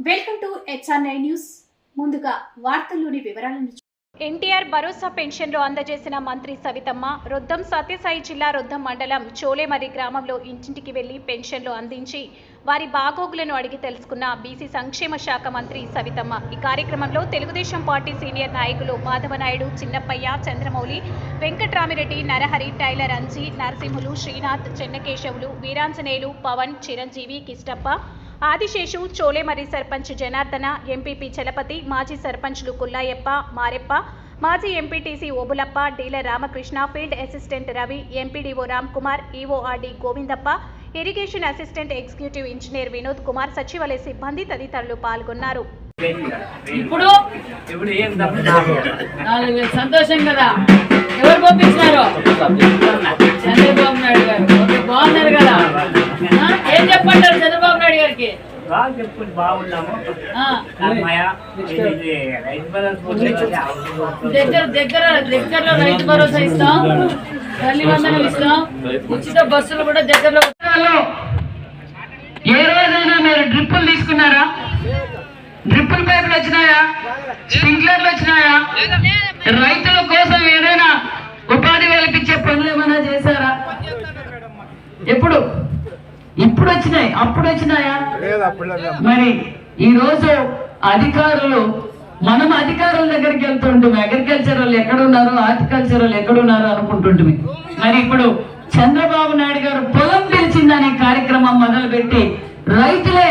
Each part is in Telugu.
Welcome to HR9 news. ముందుగా వార్తల్లోని వివరాలను. ఎన్టీఆర్ భరోసా పెన్షన్లు అందజేసిన మంత్రి సవితమ్మ రొద్దం సత్యసాయి జిల్లా రొద్దం మండలం చోలేమర్రి గ్రామంలో ఇంటింటికి వెళ్లి పెన్షన్లు అందించి వారి బాగోగులను అడిగి తెలుసుకున్న బీసీ సంక్షేమ శాఖ మంత్రి సవితమ్మ. ఈ కార్యక్రమంలో తెలుగుదేశం పార్టీ సీనియర్ నాయకులు మాధవనాయుడు, చిన్నప్పయ్య, చంద్రమౌళి, వెంకట్రామిరెడ్డి, నరహరి, టైలర్ అంజీ, నరసింహులు, శ్రీనాథ్, చెన్నకేశవులు, వీరాంజనేయులు, పవన్, చిరంజీవి, కిష్టప్ప, ఆదిశేషు, చోలేమర్రి సర్పంచ్ జనార్దన, ఎంపీపీ చలపతి, మాజీ సర్పంచ్లు కుల్లాయప్ప, మారెప్ప, మాజీ MPTC Obulappa, dealer Ramakrishna, field assistant Ravi, MPDO Ram Kumar, EORD Govindappa, irrigation assistant executive engineer Vinod Kumar, సచివాలయ సిబ్బంది తదితరులు పాల్గొన్నారు. ఇప్పుడు సంతోషం కదా, ఎవరు పంపించినారు? చంద్రబాబు నాయుడు గారు. బాగున్నారు కదా, ఏం చెప్పంటారు చంద్రబాబు నాయుడు గారికి? దగ్గరలో రైతు భరోసా ఇస్తాం, తల్లి వందనం ఇస్తాం, ఉచిత బస్సులు కూడా దగ్గరలో. ఏ రోజైనా మీరు డ్రిప్పులు తీసుకున్నారా? డ్రిప్పుల్ పైపులు వచ్చినాయా? స్ప్రింక్లర్లు వచ్చినాయా? రైతుల కోసం ఏదైనా ఉపాధి కల్పించే పనులు ఏమైనా చేశారా? ఎప్పుడు ఇప్పుడు వచ్చినాయి, అప్పుడు వచ్చినాయా? మరి ఈ రోజు అధికారులు, మనం అధికారుల దగ్గరికి వెళ్తుంటాం, అగ్రికల్చర్ వాళ్ళు ఎక్కడున్నారు, హార్టికల్చర్ వాళ్ళు ఎక్కడున్నారు అనుకుంటుంటాం. మరి ఇప్పుడు చంద్రబాబు నాయుడు గారు పొలం పిలిచిందనే కార్యక్రమం మొదలుపెట్టి రైతులే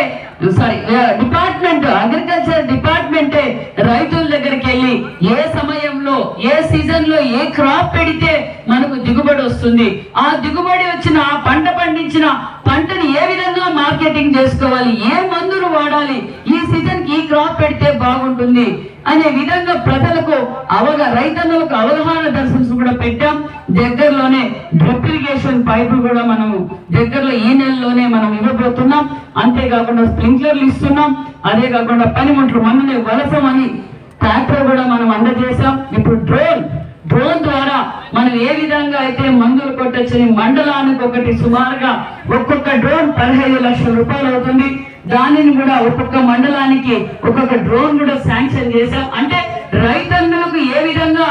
డిపార్ట్మెంట్, అగ్రికల్చర్ డిపార్ట్మెంటే రైతుల దగ్గరికి వెళ్ళి ఏ సమయంలో, ఏ సీజన్ లో ఏ క్రాప్ పెడితే మనకు దిగుబడి వస్తుంది, ఆ దిగుబడి వచ్చిన, ఆ పంట పండించిన పంటని ఏ విధంగా మార్కెటింగ్ చేసుకోవాలి, ఏ మందులు వాడాలి, ఈ సీజన్ కి ఈ క్రాప్ పెడితే బాగుంటుంది అనే విధంగా ప్రజలకు రైతన్నులకు అవగాహన దర్శనం కూడా పెట్టాం. దగ్గరలోనే డ్రిప్ ఇరిగేషన్ పైపులు కూడా మనం దగ్గరలో ఈ నెలలోనే మనం ఇవ్వబోతున్నాం. అంతేకాకుండా స్ప్రింక్లర్లు ఇస్తున్నాం. అదే కాకుండా పనిముట్లు, మొన్ననే వలసం అని ట్రాక్టర్ కూడా మనం అందజేసాం. ఇప్పుడు డ్రోన్ ద్వారా మనం ఏ విధంగా అయితే మందులు కొట్టొచ్చని, మండలానికి ఒకటి సుమారుగా ఒక్కొక్క డ్రోన్ 15 లక్షల రూపాయలు అవుతుంది. దానిని కూడా ఒక్కొక్క మండలానికి ఒక్కొక్క డ్రోన్ కూడా శాంక్షన్ చేశాం. అంటే రైతన్నులకు ఏ విధంగా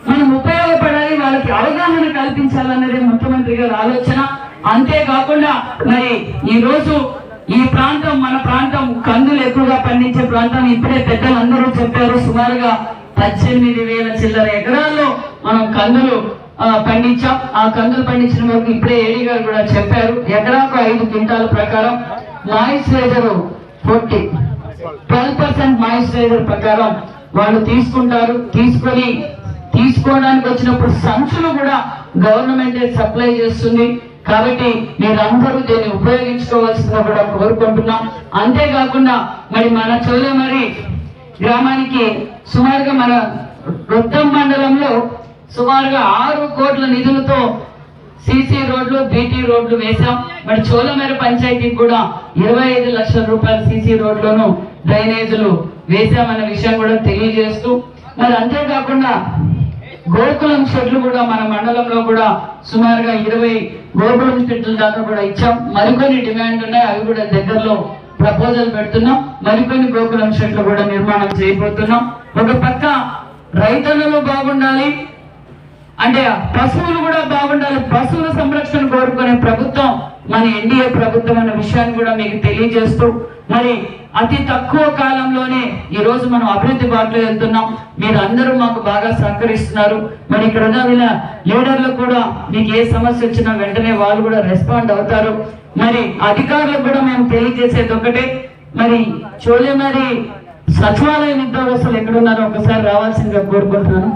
మనం ఉపయోగపడాలి, వాళ్ళకి అవగాహన కల్పించాలన్నది ముఖ్యమంత్రి గారి ఆలోచన. అంతేకాకుండా మరి ఈ రోజు ఈ ప్రాంతం, మన ప్రాంతం కందులు ఎక్కువగా పండించే ప్రాంతం. ఇప్పుడే పెద్దలందరూ చెప్పారు, సుమారుగా 18,000 చిల్లర ఎకరాల్లో మనం కందులు పండించాం. ఆ కందులు పండించిన వరకు ఇప్పుడే ఏడీ గారు కూడా చెప్పారు, ఎకరాకు 5 క్వింటాల ప్రకారం మాయిశ్చరైజర్ 12% మాయిశ్చరైజర్ ప్రకారం వాళ్ళు తీసుకుంటారు. తీసుకోవడానికి వచ్చినప్పుడు సంచులు కూడా గవర్నమెంటే సప్లై చేస్తుంది. కాబట్టి మీరందరూ దీన్ని ఉపయోగించుకోవాల్సిందిగా కూడా కోరుకుంటున్నాం. అంతేకాకుండా మరి మన చోలేమర్రి గ్రామానికి సుమారుగా మన రొద్దం మండలంలో సుమారుగా 6 కోట్ల నిధులతో సీసీ రోడ్లు, బీటీ రోడ్లు వేశాం. మరి చోలేమర్రి పంచాయతీకి కూడా 25 లక్షల రూపాయల సీసీ రోడ్లను, డ్రైనేజీలు వేశామన్న విషయం కూడా తెలియజేస్తూ, మరి అంతేకాకుండా గోకులం షెడ్లు కూడా మన మండలంలో కూడా సుమారుగా 20 గోకులం షెడ్ల దాకా కూడా ఇచ్చాం. మరికొన్ని డిమాండ్ ఉన్నాయి, అవి కూడా దగ్గరలో ప్రపోజల్ పెడుతున్నాం. మరికొన్ని గోకులం షెడ్లు కూడా నిర్మాణం చేయబోతున్నాం. ఒక పక్క రైతులలో బాగుండాలి అంటే పశువులు కూడా బాగుండాలి. పశువుల సంరక్షణ కోరుకునే ప్రభుత్వం మన ఎన్డీఏ ప్రభుత్వం అన్న విషయాన్ని కూడా మీకు తెలియజేస్తూ, మరి అతి తక్కువ కాలంలోనే ఈ రోజు మనం అభివృద్ధి బాటలో వెళ్తున్నాం. మీరు అందరూ మాకు బాగా సహకరిస్తున్నారు. మరి ఇక్కడ ఉన్న వీళ్ళ లీడర్లు కూడా మీకు ఏ సమస్య వచ్చినా వెంటనే వాళ్ళు కూడా రెస్పాండ్ అవుతారు. మరి అధికారులకు కూడా మేము తెలియజేసేది ఒకటే, మరి చోలేమర్రి సచివాలయం ఉద్యోగస్తులు ఎక్కడున్నారో ఒకసారి రావాల్సిందిగా కోరుకుంటున్నాను.